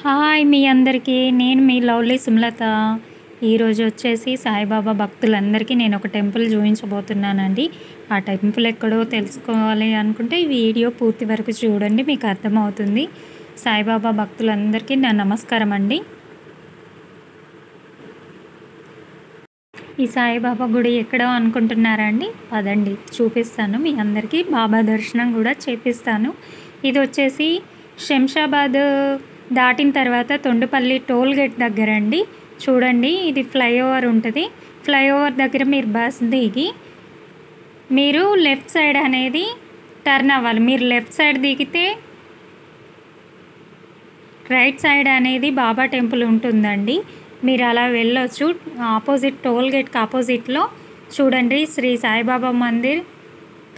Hi మీ అందరికీ. నేను మీ lovely Sumalatha. ఈరోజు వచ్చేసి సాయిబాబా భక్తులందరికీ నేను ఒక టెంపుల్ చూపించబోతున్నానండి. ఆ టెంపుల్ ఎక్కడో తెలుసుకోవాలి అనుకుంటే ఈ వీడియో పూర్తి వరకు చూడండి, మీకు అర్థమవుతుంది. సాయిబాబా భక్తులందరికీ నా నమస్కారం అండి. ఈ సాయిబాబా గుడి ఎక్కడో అనుకుంటున్నారా అండి? పదండి చూపిస్తాను మీ అందరికీ. బాబా దర్శనం కూడా చేపిస్తాను. ఇది వచ్చేసి శంషాబాద్ దాటిన తర్వాత తొండపల్లి టోల్ గేట్ దగ్గర అండి. చూడండి, ఇది ఫ్లైఓవర్ ఉంటుంది. ఫ్లైఓవర్ దగ్గర మీరు బస్ దిగి మీరు లెఫ్ట్ సైడ్ అనేది టర్న్ అవ్వాలి. మీరు లెఫ్ట్ సైడ్ దిగితే రైట్ సైడ్ అనేది బాబా టెంపుల్ ఉంటుందండి. మీరు అలా వెళ్ళొచ్చు. ఆపోజిట్ టోల్ గేట్కి ఆపోజిట్లో చూడండి శ్రీ సాయిబాబా మందిర్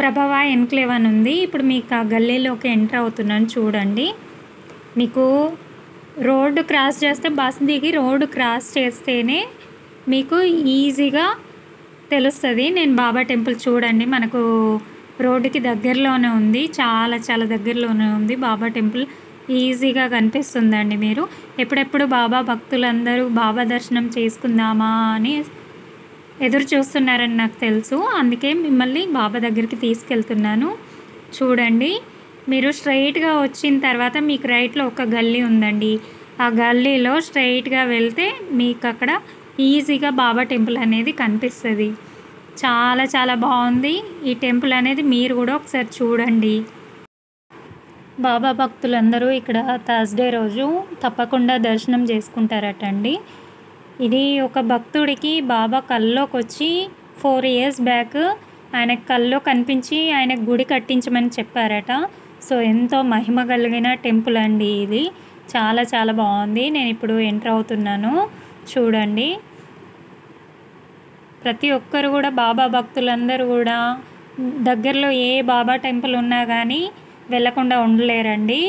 ప్రభవ ఎన్క్లేవ్ అని ఉంది. ఇప్పుడు మీకు ఆ గల్లీలోకి ఎంటర్ అవుతున్నాను చూడండి. మీకు రోడ్డు క్రాస్ చేస్తే బస్ దిగి రోడ్డు క్రాస్ చేస్తేనే మీకు ఈజీగా తెలుస్తుంది. నేను బాబా టెంపుల్ చూడండి, మనకు రోడ్డుకి దగ్గరలోనే ఉంది, చాలా చాలా దగ్గరలోనే ఉంది బాబా టెంపుల్. ఈజీగా కనిపిస్తుందండి. మీరు ఎప్పుడెప్పుడు బాబా భక్తులందరూ బాబా దర్శనం చేసుకుందామా అని ఎదురు చూస్తున్నారని నాకు తెలుసు. అందుకే మిమ్మల్ని బాబా దగ్గరికి తీసుకెళ్తున్నాను. చూడండి, మీరు స్ట్రైట్గా వచ్చిన తర్వాత మీకు రైట్లో ఒక గల్లీ ఉందండి. ఆ గల్లీలో స్ట్రైట్గా వెళ్తే మీకు అక్కడ ఈజీగా బాబా టెంపుల్ అనేది కనిపిస్తుంది. చాలా చాలా బాగుంది ఈ టెంపుల్ అనేది. మీరు కూడా ఒకసారి చూడండి. బాబా భక్తులందరూ ఇక్కడ థర్స్డే రోజు తప్పకుండా దర్శనం చేసుకుంటారటండి. ఇది ఒక భక్తుడికి బాబా కల్లోకి వచ్చి 4 years బ్యాక్ ఆయన కల్లో కనిపించి ఆయన గుడి కట్టించమని చెప్పారట. సో ఎంతో మహిమ కలిగిన టెంపుల్ అండి ఇది. చాలా చాలా బాగుంది. నేను ఇప్పుడు ఎంటర్ అవుతున్నాను చూడండి. ప్రతి ఒక్కరు కూడా బాబా భక్తులందరూ కూడా దగ్గరలో ఏ బాబా టెంపుల్ ఉన్నా కానీ వెళ్ళకుండా ఉండలేరండి.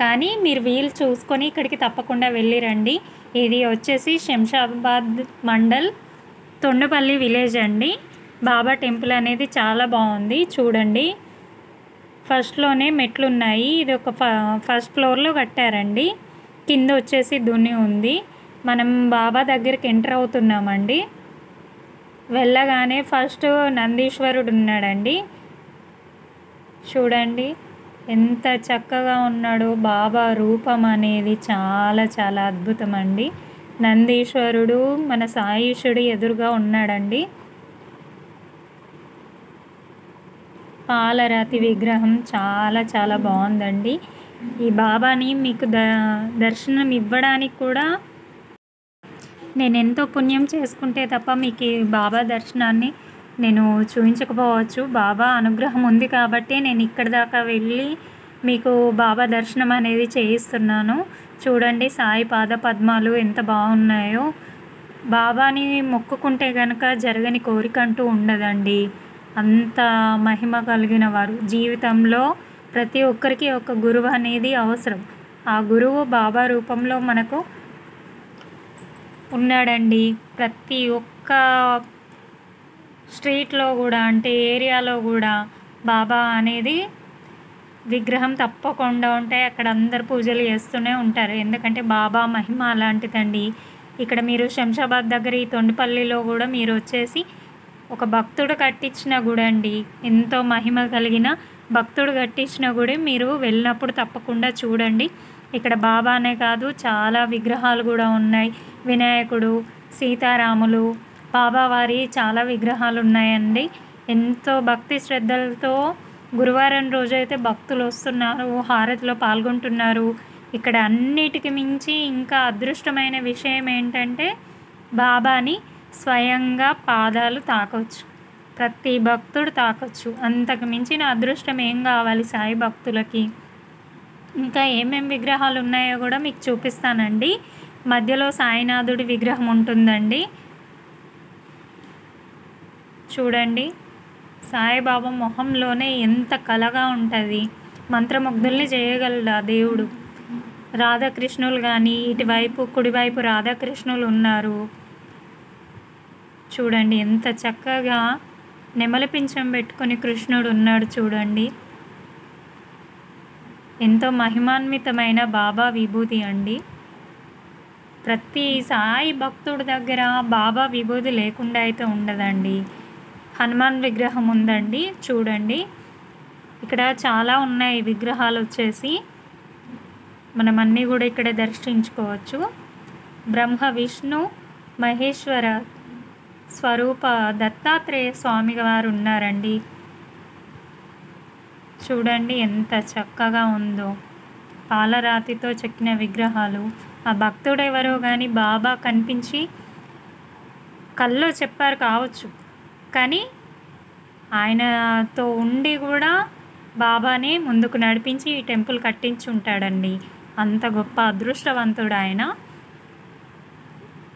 కానీ మీరు వీలు చూసుకొని ఇక్కడికి తప్పకుండా వెళ్ళిరండి. ఇది వచ్చేసి శంషాబాద్ మండల్ తొండపల్లి విలేజ్ అండి. బాబా టెంపుల్ అనేది చాలా బాగుంది చూడండి. ఫస్ట్లోనే మెట్లు ఉన్నాయి. ఇది ఒక ఫస్ట్ ఫ్లోర్లో కట్టారండి. కింద వచ్చేసి దున్ని ఉంది. మనం బాబా దగ్గరికి ఎంటర్ అవుతున్నామండి. వెళ్ళగానే ఫస్ట్ నందీశ్వరుడు ఉన్నాడండి. చూడండి ఎంత చక్కగా ఉన్నాడో. బాబా రూపం అనేది చాలా చాలా అద్భుతం అండి. నందీశ్వరుడు మన సాయిషుడు ఎదురుగా ఉన్నాడండి. పాలరాతి విగ్రహం చాలా చాలా బాగుందండి. ఈ బాబాని మీకు దర్శనం ఇవ్వడానికి కూడా నేను ఎంతో పుణ్యం చేసుకుంటే తప్ప మీకు ఈ బాబా దర్శనాన్ని నేను చూపించకపోవచ్చు. బాబా అనుగ్రహం ఉంది కాబట్టి నేను ఇక్కడి దాకా వెళ్ళి మీకు బాబా దర్శనం అనేది చేయిస్తున్నాను. చూడండి సాయి పాద పద్మాలు ఎంత బాగున్నాయో. బాబాని మొక్కుకుంటే కనుక జరగని కోరిక అంటూ ఉండదండి. అంత మహిమ కలిగిన వారు. జీవితంలో ప్రతి ఒక్కరికి ఒక గురువు అనేది అవసరం. ఆ గురువు బాబా రూపంలో మనకు ఉన్నాడండి. ప్రతి ఒక్క స్ట్రీట్లో కూడా అంటే ఏరియాలో కూడా బాబా అనేది విగ్రహం తప్పకుండా ఉంటాయి. అక్కడ అందరు పూజలు చేస్తూనే ఉంటారు. ఎందుకంటే బాబా మహిమ అలాంటిదండి. ఇక్కడ మీరు శంషాబాద్ దగ్గర ఈ తొండపల్లిలో కూడా మీరు వచ్చేసి ఒక భక్తుడు కట్టించిన గుడి అండి. ఎంతో మహిమ కలిగిన భక్తుడు కట్టించిన గుడి. మీరు వెళ్ళినప్పుడు తప్పకుండా చూడండి. ఇక్కడ బాబానే కాదు చాలా విగ్రహాలు కూడా ఉన్నాయి. వినాయకుడు, సీతారాములు, బాబావారి చాలా విగ్రహాలు ఉన్నాయండి. ఎంతో భక్తి శ్రద్ధలతో గురువారం రోజైతే భక్తులు వస్తున్నారు, హారతిలో పాల్గొంటున్నారు. ఇక్కడ అన్నిటికి మించి ఇంకా అదృష్టమైన విషయం ఏంటంటే బాబాని స్వయంగా పాదాలు తాకొచ్చు. ప్రతి భక్తుడు తాకొచ్చు. అంతకు మించిన అదృష్టం ఏం కావాలి సాయి భక్తులకి. ఇంకా ఏమేమి విగ్రహాలు ఉన్నాయో కూడా మీకు చూపిస్తానండి. మధ్యలో సాయినాథుడి విగ్రహం ఉంటుందండి. చూడండి, సాయిబాబా మొహంలోనే ఎంత కళగా ఉంటుంది. మంత్రముగ్ధుల్ని చేయగలడు ఆ దేవుడు. రాధాకృష్ణులు కానీ ఇటువైపు కుడివైపు రాధాకృష్ణులు ఉన్నారు. చూడండి ఎంత చక్కగా నెమలి పింఛం పెట్టుకొని కృష్ణుడు ఉన్నాడు చూడండి. ఎంతో మహిమాన్వితమైన బాబా విభూతి అండి. ప్రతి సాయి భక్తుడి దగ్గర బాబా విభూది లేకుండా అయితే ఉండదండి. హనుమాన్ విగ్రహం ఉందండి, చూడండి. ఇక్కడ చాలా ఉన్నాయి విగ్రహాలు వచ్చేసి. మనం అన్నీ కూడా ఇక్కడ దర్శించుకోవచ్చు. బ్రహ్మ విష్ణు మహేశ్వర స్వరూప దత్తాత్రేయ స్వామి వారు ఉన్నారండి. చూడండి ఎంత చక్కగా ఉందో. పాలరాతితో చెక్కిన విగ్రహాలు. ఆ భక్తుడెవరో కానీ బాబా కనిపించి కల్లో చెప్పారు కావచ్చు, కానీ ఆయనతో ఉండి కూడా బాబానే ముందుకు నడిపించి ఈ టెంపుల్ కట్టించి ఉంటాడండి. అంత గొప్ప అదృష్టవంతుడు ఆయన.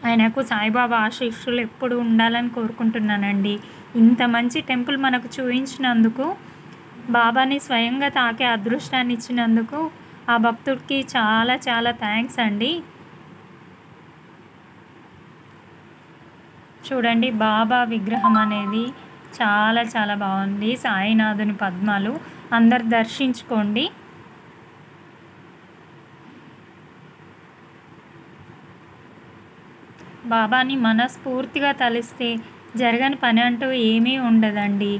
ఆయనకు సాయిబాబా ఆశీస్సులు ఎప్పుడు ఉండాలని కోరుకుంటున్నానండి. ఇంత మంచి టెంపుల్ మనకు చూపించినందుకు, బాబాని స్వయంగా తాకే అదృష్టాన్ని ఇచ్చినందుకు ఆ భక్తుడికి చాలా చాలా థ్యాంక్స్ అండి. చూడండి బాబా విగ్రహం అనేది చాలా చాలా బాగుంది. సాయినాథుని పద్మాలు అందరు దర్శించుకోండి. బాబాని మనస్ఫూర్తిగా తలిస్తే జరగని పని అంటూ ఏమీ ఉండదండి.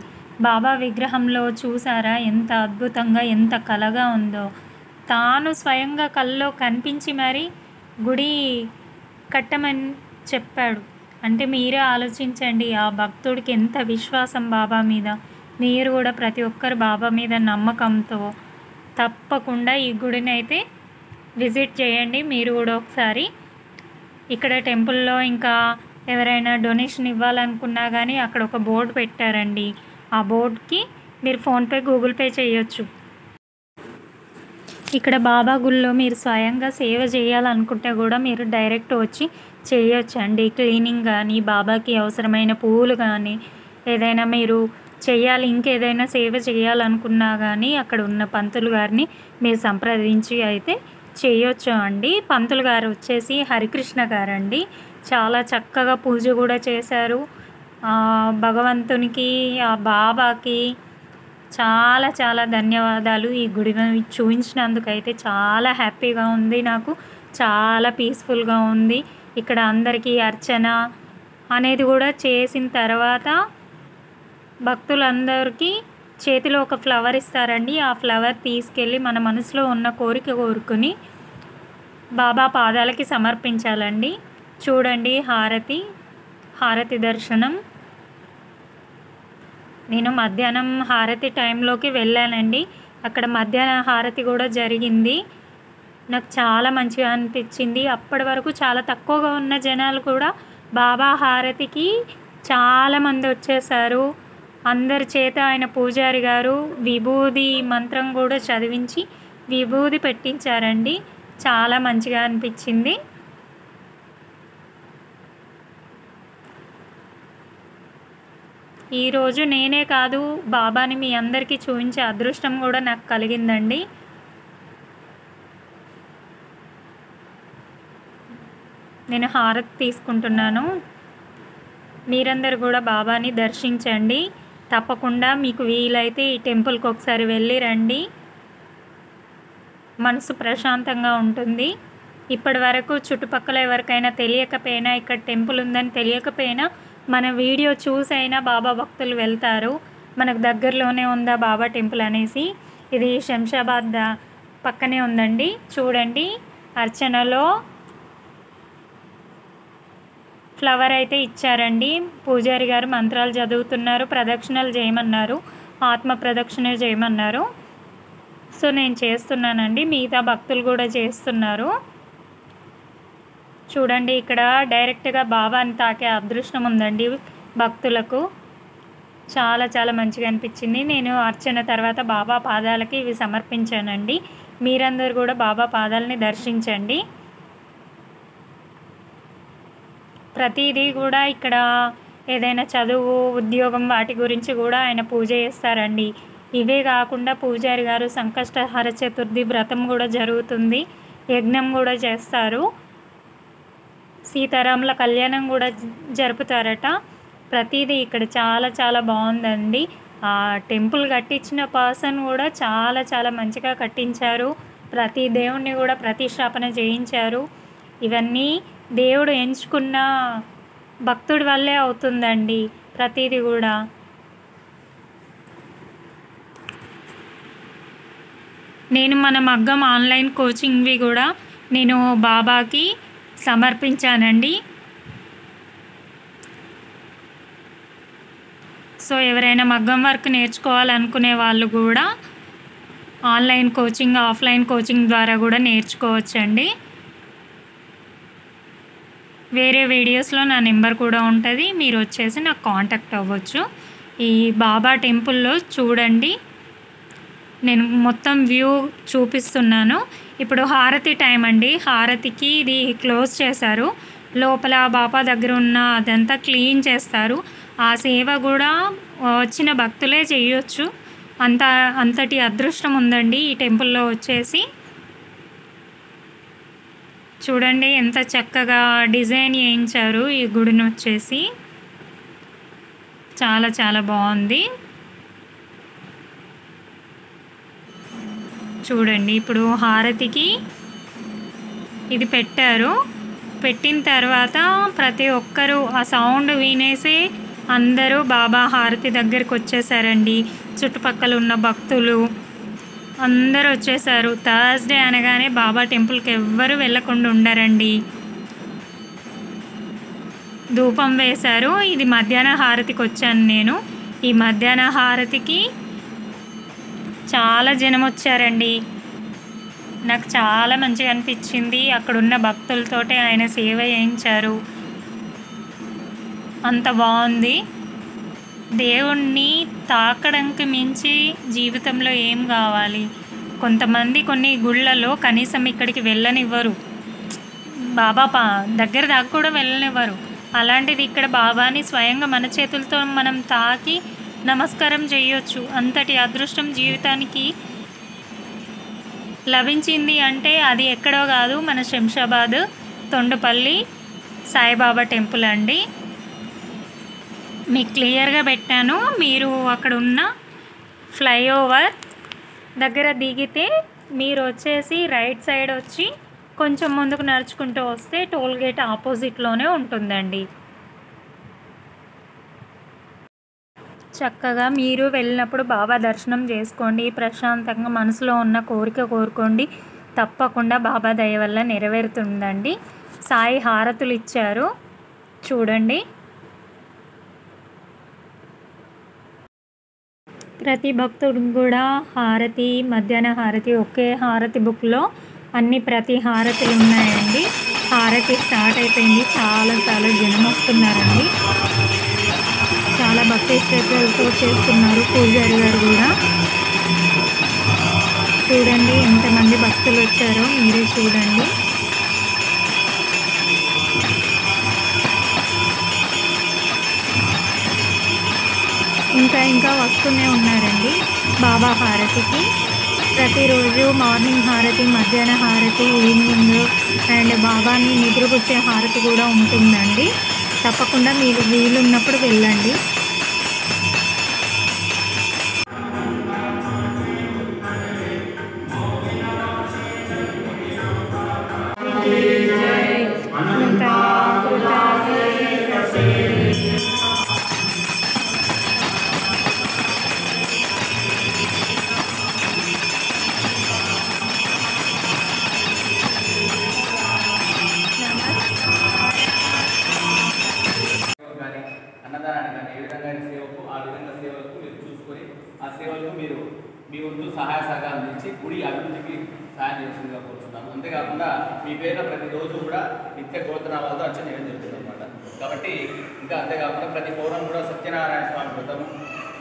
బాబా విగ్రహంలో చూసారా ఎంత అద్భుతంగా, ఎంత కళగా ఉందో. తాను స్వయంగా కల్లో కనిపించి మరి గుడి కట్టమని చెప్పాడు. అంటే మీరే ఆలోచించండి, ఆ భక్తుడికి ఎంత విశ్వాసం బాబా మీద. మీరు కూడా ప్రతి ఒక్కరు బాబా మీద నమ్మకంతో తప్పకుండా ఈ గుడిని అయితే విజిట్ చేయండి మీరు కూడా ఒకసారి. ఇక్కడ టెంపుల్లో ఇంకా ఎవరైనా డొనేషన్ ఇవ్వాలనుకున్నా కానీ అక్కడ ఒక బోర్డు పెట్టారండి. ఆ బోర్డుకి మీరు ఫోన్పే, గూగుల్ పే చేయొచ్చు. ఇక్కడ బాబా గుళ్ళో మీరు స్వయంగా సేవ చేయాలనుకుంటే కూడా మీరు డైరెక్ట్ వచ్చి చేయొచ్చండి. క్లీనింగ్ కానీ, బాబాకి అవసరమైన పువ్వులు కానీ, ఏదైనా మీరు చేయాలి, ఇంకేదైనా సేవ చేయాలనుకున్నా కానీ అక్కడ ఉన్న పంతులు గారిని మీరు సంప్రదించి అయితే చేయొచ్చు అండి. పంతులు గారు వచ్చేసి హరికృష్ణ గారండి. చాలా చక్కగా పూజ కూడా చేశారు. భగవంతునికి, ఆ బాబాకి చాలా చాలా ధన్యవాదాలు. ఈ గుడి చూపించినందుకైతే చాలా హ్యాపీగా ఉంది, నాకు చాలా పీస్ఫుల్గా ఉంది. ఇక్కడ అందరికీ అర్చన అనేది కూడా చేసిన తర్వాత భక్తులందరికీ చేతిలో ఒక ఫ్లవర్ ఇస్తారండి. ఆ ఫ్లవర్ తీసుకెళ్ళి మన మనసులో ఉన్న కోరిక కోరుకుని బాబా పాదాలకి సమర్పించాలండి. చూడండి హారతి దర్శనం. నేను మధ్యాహ్నం హారతి టైంలోకి వెళ్ళానండి. అక్కడ మధ్యాహ్న హారతి కూడా జరిగింది. నాకు చాలా మంచిగా అనిపించింది. అప్పటి వరకు చాలా తక్కువగా ఉన్న జనాలు కూడా బాబా హారతికి చాలామంది వచ్చేసారు. అందరి చేత ఆయన పూజారి గారు విభూది మంత్రం కూడా చదివించి విభూది పెట్టించారండి. చాలా మంచిగా అనిపించింది. ఈరోజు నేనే కాదు, బాబాని మీ అందరికీ చూపించే అదృష్టం కూడా నాకు కలిగిందండి. నేను హారతి తీసుకుంటున్నాను. మీరందరూ కూడా బాబాని దర్శించండి. తప్పకుండా మీకు వీలైతే ఈ టెంపుల్కి ఒకసారి వెళ్ళి రండి. మనసు ప్రశాంతంగా ఉంటుంది. ఇప్పటి వరకు చుట్టుపక్కల ఎవరికైనా తెలియకపోయినా, ఇక్కడ టెంపుల్ ఉందని తెలియకపోయినా మన వీడియో చూసైనా బాబా భక్తులు వెళ్తారు. మనకు దగ్గరలోనే ఉందా బాబా టెంపుల్ అనేసి. ఇది శంషాబాద్ పక్కనే ఉందండి. చూడండి అర్చనలో ఫ్లవర్ అయితే ఇచ్చారండి. పూజారి గారు మంత్రాలు చదువుతున్నారు, ప్రదక్షిణలు చేయమన్నారు, ఆత్మ ప్రదక్షిణ చేయమన్నారు. సో నేను చేస్తున్నానండి, మిగతా భక్తులు కూడా చేస్తున్నారు. చూడండి ఇక్కడ డైరెక్ట్గా బాబాని తాకే అదృష్టం ఉందండి భక్తులకు. చాలా చాలా మంచిగా అనిపించింది. నేను అర్చన తర్వాత బాబా పాదాలకి ఇవి సమర్పించానండి. మీరందరూ కూడా బాబా పాదాలని దర్శించండి. ప్రతిదీ కూడా ఇక్కడ ఏదైనా చదువు, ఉద్యోగం వాటి గురించి కూడా ఆయన పూజ చేస్తారండి. ఇవే కాకుండా పూజారి గారు సంకష్టహర చతుర్థి వ్రతం కూడా జరుగుతుంది, యజ్ఞం కూడా చేస్తారు, సీతారాముల కళ్యాణం కూడా జరుపుతారట. ప్రతిదీ ఇక్కడ చాలా చాలా బాగుందండి. ఆ టెంపుల్ కట్టించిన పర్సన్ కూడా చాలా చాలా మంచిగా కట్టించారు. ప్రతి దేవుణ్ణి కూడా ప్రతిష్టాపన చేయించారు. ఇవన్నీ దేవుడు ఎంచుకున్న భక్తుడి వల్లే అవుతుందండి ప్రతిదీ కూడా. నేను మన మగ్గం ఆన్లైన్ కోచింగ్వి కూడా నేను బాబాకి సమర్పించానండి. సో ఎవరైనా మగ్గం వర్క్ నేర్చుకోవాలనుకునే వాళ్ళు కూడా ఆన్లైన్ కోచింగ్, ఆఫ్లైన్ కోచింగ్ ద్వారా కూడా నేర్చుకోవచ్చండి. వేరే వీడియోస్లో నా నెంబర్ కూడా ఉంటుంది, మీరు వచ్చేసి నాకు కాంటాక్ట్ అవ్వచ్చు. ఈ బాబా టెంపుల్లో చూడండి, నేను మొత్తం వ్యూ చూపిస్తున్నాను. ఇప్పుడు హారతి టైం అండి. హారతికి ఇది క్లోజ్ చేశారు. లోపల బాబా దగ్గర ఉన్న అదంతా క్లీన్ చేస్తారు. ఆ సేవ కూడా వచ్చిన భక్తులే చేయొచ్చు. అంతటి అదృష్టం ఉందండి ఈ టెంపుల్లో వచ్చేసి. చూడండి ఎంత చక్కగా డిజైన్ చేయించారు ఈ గుడిని వచ్చేసి. చాలా చాలా బాగుంది. చూడండి ఇప్పుడు హారతికి ఇది పెట్టారు. పెట్టిన తర్వాత ప్రతి ఒక్కరూ ఆ సౌండ్ వినేసి అందరూ బాబా హారతి దగ్గరికి వచ్చేసారండి. చుట్టుపక్కల ఉన్న భక్తులు అందరూ వచ్చేసారు. థర్స్డే అనగానే బాబా టెంపుల్కి ఎవ్వరూ వెళ్ళకుండా ఉండారండి. ధూపం వేశారు. ఇది మధ్యాహ్న హారతికి వచ్చాను నేను. ఈ మధ్యాహ్న హారతికి చాలా జనం వచ్చారండి. నాకు చాలా మంచిగా అనిపించింది. అక్కడున్న భక్తులతోటే ఆయన సేవ చేయించారు. అంత బాగుంది. దేవుణ్ణి తాకడానికి మించి జీవితంలో ఏం కావాలి. కొంతమంది కొన్ని గుళ్ళలో కనీసం ఇక్కడికి వెళ్ళనివ్వరు, బాబా దగ్గర దాకా కూడా వెళ్ళనివ్వరు. అలాంటిది ఇక్కడ బాబాని స్వయంగా మన చేతులతో మనం తాకి నమస్కారం చేయొచ్చు. అంతటి అదృష్టం జీవితానికి లభించింది అంటే అది ఎక్కడో కాదు, మన శంషాబాద్ తొండపల్లి సాయిబాబా టెంపుల్ అండి. మీకు క్లియర్గా పెట్టాను. మీరు అక్కడ ఉన్న ఫ్లైఓవర్ దగ్గర దిగితే మీరు వచ్చేసి రైట్ సైడ్ వచ్చి కొంచెం ముందుకు నడుచుకుంటూ వస్తే టోల్ గేట్ ఆపోజిట్లోనే ఉంటుందండి. చక్కగా మీరు వెళ్ళినప్పుడు బాబా దర్శనం చేసుకోండి. ప్రశాంతంగా మనసులో ఉన్న కోరిక కోరుకోండి. తప్పకుండా బాబా దయ వల్ల నెరవేరుతుందండి. సాయి హారతులు ఇచ్చారు చూడండి. ప్రతి భక్తుడికి కూడా హారతి, మధ్యాహ్న హారతి ఒకే హారతి బుక్లో ప్రతి హారతులు ఉన్నాయండి. హారతి స్టార్ట్ అయిపోయింది. చాలా చాలా జనం వస్తున్నారండి. చాలా భక్తి శ్రద్ధలతో చేస్తున్నారు పూజారి గారు కూడా. చూడండి ఎంతమంది భక్తులు వచ్చారో మీరే చూడండి. ఇంకా వస్తూనే ఉన్నారండి బాబా హారతికి. ప్రతిరోజు మార్నింగ్ హారతి, మధ్యాహ్న హారతి, ఈవినింగ్ అండ్ బాబాని నిద్రపుచ్చే హారతి కూడా ఉంటుందండి. తప్పకుండా మీరు వీలున్నప్పుడు వెళ్ళండి. మీ వంతు సహాయ సహకారం అందించి గుడి అభివృద్ధికి సహాయం చేస్తుందిగా కోరుతున్నాను. అంతేకాకుండా మీ పేరున ప్రతిరోజు కూడా నిత్య గోత్రనామాలతో అర్చన చేయడం జరుగుతుంది అన్నమాట. కాబట్టి ఇంకా అంతేకాకుండా ప్రతి పౌరం కూడా సత్యనారాయణ స్వామి వ్రతం,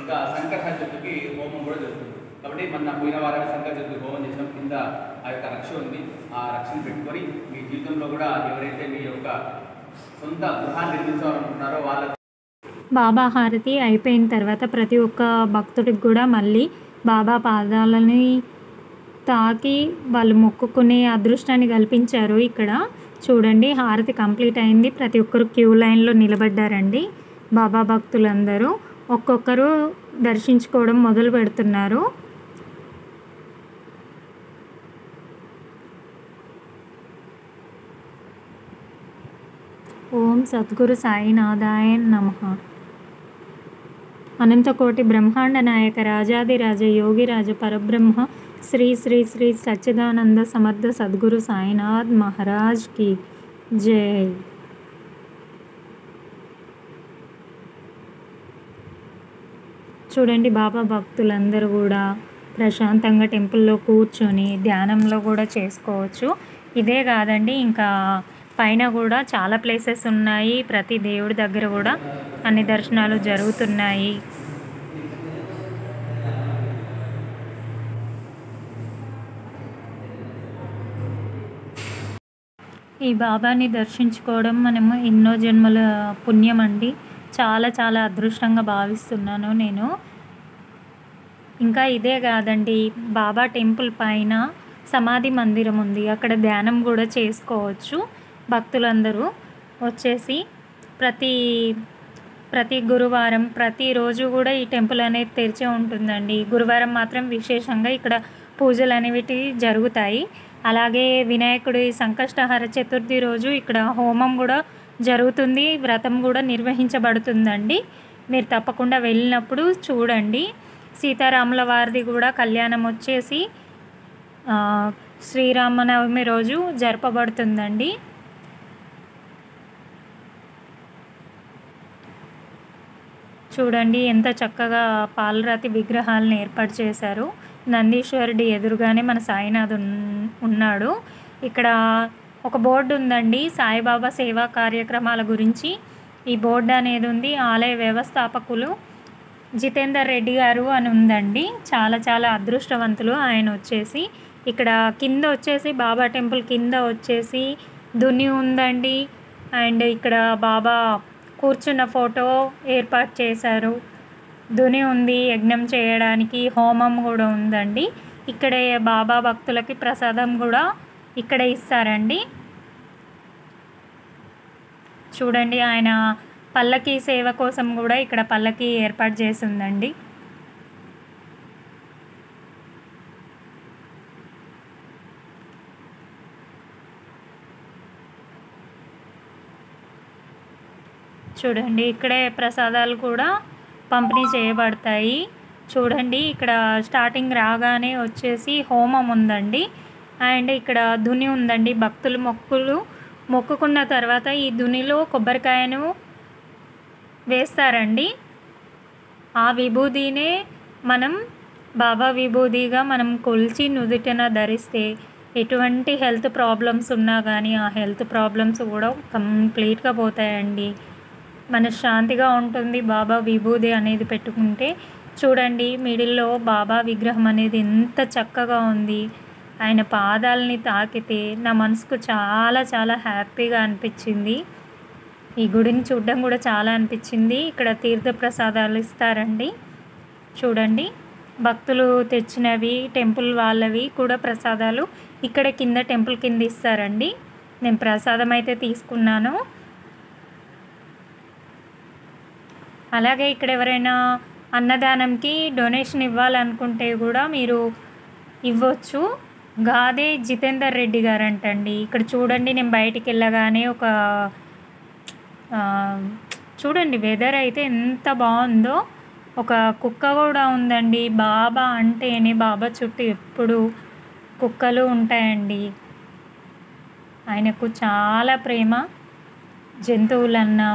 ఇంకా సంకట చతుర్థికి హోమం కూడా జరుగుతుంది. కాబట్టి మన పోయిన వారాన్ని సంకట చతుర్థి హోమం చేసినాం. కింద ఆ యొక్క రక్ష ఉంది. ఆ రక్షను పెట్టుకొని మీ జీవితంలో కూడా ఎవరైతే మీ యొక్క సొంత గృహాన్ని నిర్మించాలనుకుంటున్నారో వాళ్ళ బాబా హారతి అయిపోయిన తర్వాత ప్రతి ఒక్క భక్తుడికి కూడా మళ్ళీ బాబా పాదాలని తాకి వాళ్ళు మొక్కుకునే అదృష్టాన్ని కల్పించారు. ఇక్కడ చూడండి హారతి కంప్లీట్ అయింది. ప్రతి ఒక్కరు క్యూ లైన్లో నిలబడ్డారండి. బాబా భక్తులందరూ ఒక్కొక్కరు దర్శించుకోవడం మొదలు పెడుతున్నారు. ఓం సద్గురు సాయినాథాయ నమః. అనంతకోటి బ్రహ్మాండ నాయక రాజాదిరాజ యోగిరాజ పరబ్రహ్మ శ్రీ శ్రీ శ్రీ సచ్చిదానంద సమర్థ సద్గురు సాయినాథ్ మహారాజ్ కి జై. చూడండి, బాబా భక్తులందరూ కూడా ప్రశాంతంగా టెంపుల్లో కూర్చొని ధ్యానంలో కూడా చేసుకోవచ్చు. ఇదే కాదండి, ఇంకా పైన కూడా చాలా ప్లేసెస్ ఉన్నాయి. ప్రతి దేవుడి దగ్గర కూడా అన్ని దర్శనాలు జరుగుతున్నాయి. ఈ బాబాని దర్శించుకోవడం మనము ఎన్నో జన్మల పుణ్యం అండి. చాలా చాలా అదృష్టంగా భావిస్తున్నాను నేను. ఇంకా ఇదే కాదండి, బాబా టెంపుల్ పైన సమాధి మందిరం ఉంది. అక్కడ ధ్యానం కూడా చేసుకోవచ్చు. భక్తులందరూ వచ్చేసి ప్రతి గురువారం ప్రతిరోజు కూడా ఈ టెంపుల్ అనేది తెరిచే ఉంటుందండి. గురువారం మాత్రం విశేషంగా ఇక్కడ పూజలు అనేవి జరుగుతాయి. అలాగే వినాయకుడి సంకష్టహర చతుర్థి రోజు ఇక్కడ హోమం కూడా జరుగుతుంది. వ్రతం కూడా నిర్వహించబడుతుందండి. మీరు తప్పకుండా వెళ్ళినప్పుడు చూడండి. సీతారాముల వారిది కూడా కళ్యాణం వచ్చేసి శ్రీరామనవమి రోజు జరపబడుతుందండి. చూడండి ఎంత చక్కగా పాలరాతి విగ్రహాలను ఏర్పాటు చేశారు. నందీశ్వరుడి ఎదురుగానే మన సాయినాథ్ ఉన్నాడు. ఇక్కడ ఒక బోర్డు ఉందండి, సాయిబాబా సేవా కార్యక్రమాల గురించి ఈ బోర్డు అనేది ఉంది. ఆలయ వ్యవస్థాపకులు జితేందర్ రెడ్డి గారు అని ఉందండి. చాలా చాలా అదృష్టవంతులు ఆయన వచ్చేసి. ఇక్కడ కింద వచ్చేసి బాబా టెంపుల్ కింద వచ్చేసి దుని ఉందండి. అండ్ ఇక్కడ బాబా కూర్చున్న ఫోటో ఏర్పాటు చేశారు. దుని ఉంది, యజ్ఞం చేయడానికి హోమం కూడా ఉందండి. ఇక్కడే బాబా భక్తులకి ప్రసాదం కూడా ఇక్కడ ఇస్తారండి. చూడండి, ఆయన పల్లకి సేవ కోసం కూడా ఇక్కడ పల్లకి ఏర్పాటు చేసి ఉందండి. చూడండి, ఇక్కడే ప్రసాదాలు కూడా పంపిణీ చేయబడతాయి. చూడండి, ఇక్కడ స్టార్టింగ్ రాగానే వచ్చేసి హోమం ఉందండి. అండ్ ఇక్కడ దుని ఉందండి. భక్తులు మొక్కుకున్న తర్వాత ఈ దునిలో కొబ్బరికాయను వేస్తారండి. ఆ విభూదినే మనం బాబా విభూదిగా మనం కొలిచి నుదుటిన ధరిస్తే ఎటువంటి హెల్త్ ప్రాబ్లమ్స్ ఉన్నా కానీ ఆ హెల్త్ ప్రాబ్లమ్స్ కూడా కంప్లీట్గా పోతాయండి. మనశ్శాంతిగా ఉంటుంది బాబా విభూది అనేది పెట్టుకుంటే. చూడండి, మిడిల్లో బాబా విగ్రహం అనేది ఎంత చక్కగా ఉంది. ఆయన పాదాలని తాకితే నా మనసుకు చాలా చాలా హ్యాపీగా అనిపించింది. ఈ గుడిని చూడడం కూడా చాలా అనిపించింది. ఇక్కడ తీర్థ ప్రసాదాలు ఇస్తారండి. చూడండి, భక్తులు తెచ్చినవి టెంపుల్ వాళ్ళవి కూడా ప్రసాదాలు ఇక్కడ కింద టెంపుల్ కింద ఇస్తారండి. నేను ప్రసాదం అయితే తీసుకున్నాను. అలాగే ఇక్కడ ఎవరైనా అన్నదానంకి డొనేషన్ ఇవ్వాలనుకుంటే కూడా మీరు ఇవ్వచ్చు. గాదే జితేందర్ రెడ్డి గారు అంటండి. ఇక్కడ చూడండి, నేను బయటికి వెళ్ళగానే చూడండి వెదర్ అయితే ఎంత బాగుందో. ఒక కుక్క కూడా ఉందండి. బాబా అంటేనే బాబా చుట్టూ ఎప్పుడు కుక్కలు ఉంటాయండి. ఆయనకు చాలా ప్రేమ, జంతువులన్నా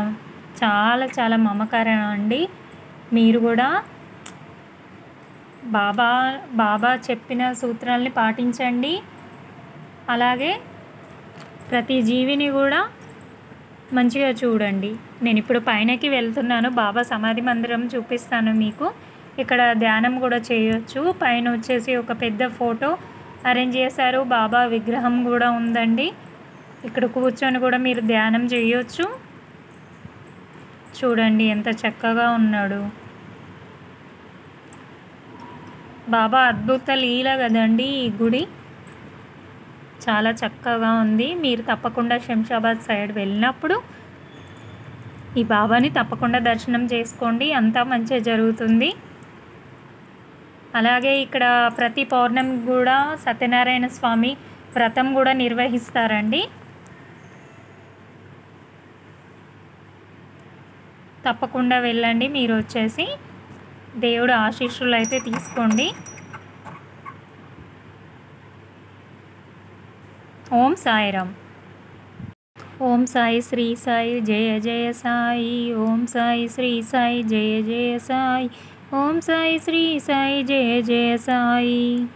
చాలా చాలా మమకారం అండి. మీరు కూడా బాబా చెప్పిన సూత్రాలని పాటించండి. అలాగే ప్రతి జీవిని కూడా మంచిగా చూడండి. నేను ఇప్పుడు పైనకి వెళ్తున్నాను. బాబా సమాధి మందిరం చూపిస్తాను మీకు. ఇక్కడ ధ్యానం కూడా చేయొచ్చు. పైన వచ్చేసి ఒక పెద్ద ఫోటో అరేంజ్ చేశారు. బాబా విగ్రహం కూడా ఉందండి. ఇక్కడ కూర్చొని కూడా మీరు ధ్యానం చేయొచ్చు. చూడండి ఎంత చక్కగా ఉన్నాడు. బాబా అద్భుత లీల కదండి ఈ గుడి. చాలా చక్కగా ఉంది. మీరు తప్పకుండా శంషాబాద్ సైడ్ వెళ్ళినప్పుడు ఈ బాబాని తప్పకుండా దర్శనం చేసుకోండి. అంతా మంచిగా జరుగుతుంది. అలాగే ఇక్కడ ప్రతి పౌర్ణమి కూడా సత్యనారాయణ స్వామి వ్రతం కూడా నిర్వహిస్తారండి. తప్పకుండా వెళ్ళండి. మీరు వచ్చేసి దేవుడు ఆశీస్సులు అయితే తీసుకోండి. ఓం సాయిరామ్. ఓం సాయి శ్రీ సాయి జయ జయ సాయి. ఓం సాయి శ్రీ సాయి జయ జయ సాయి. ఓం సాయి శ్రీ సాయి జయ జయ సాయి.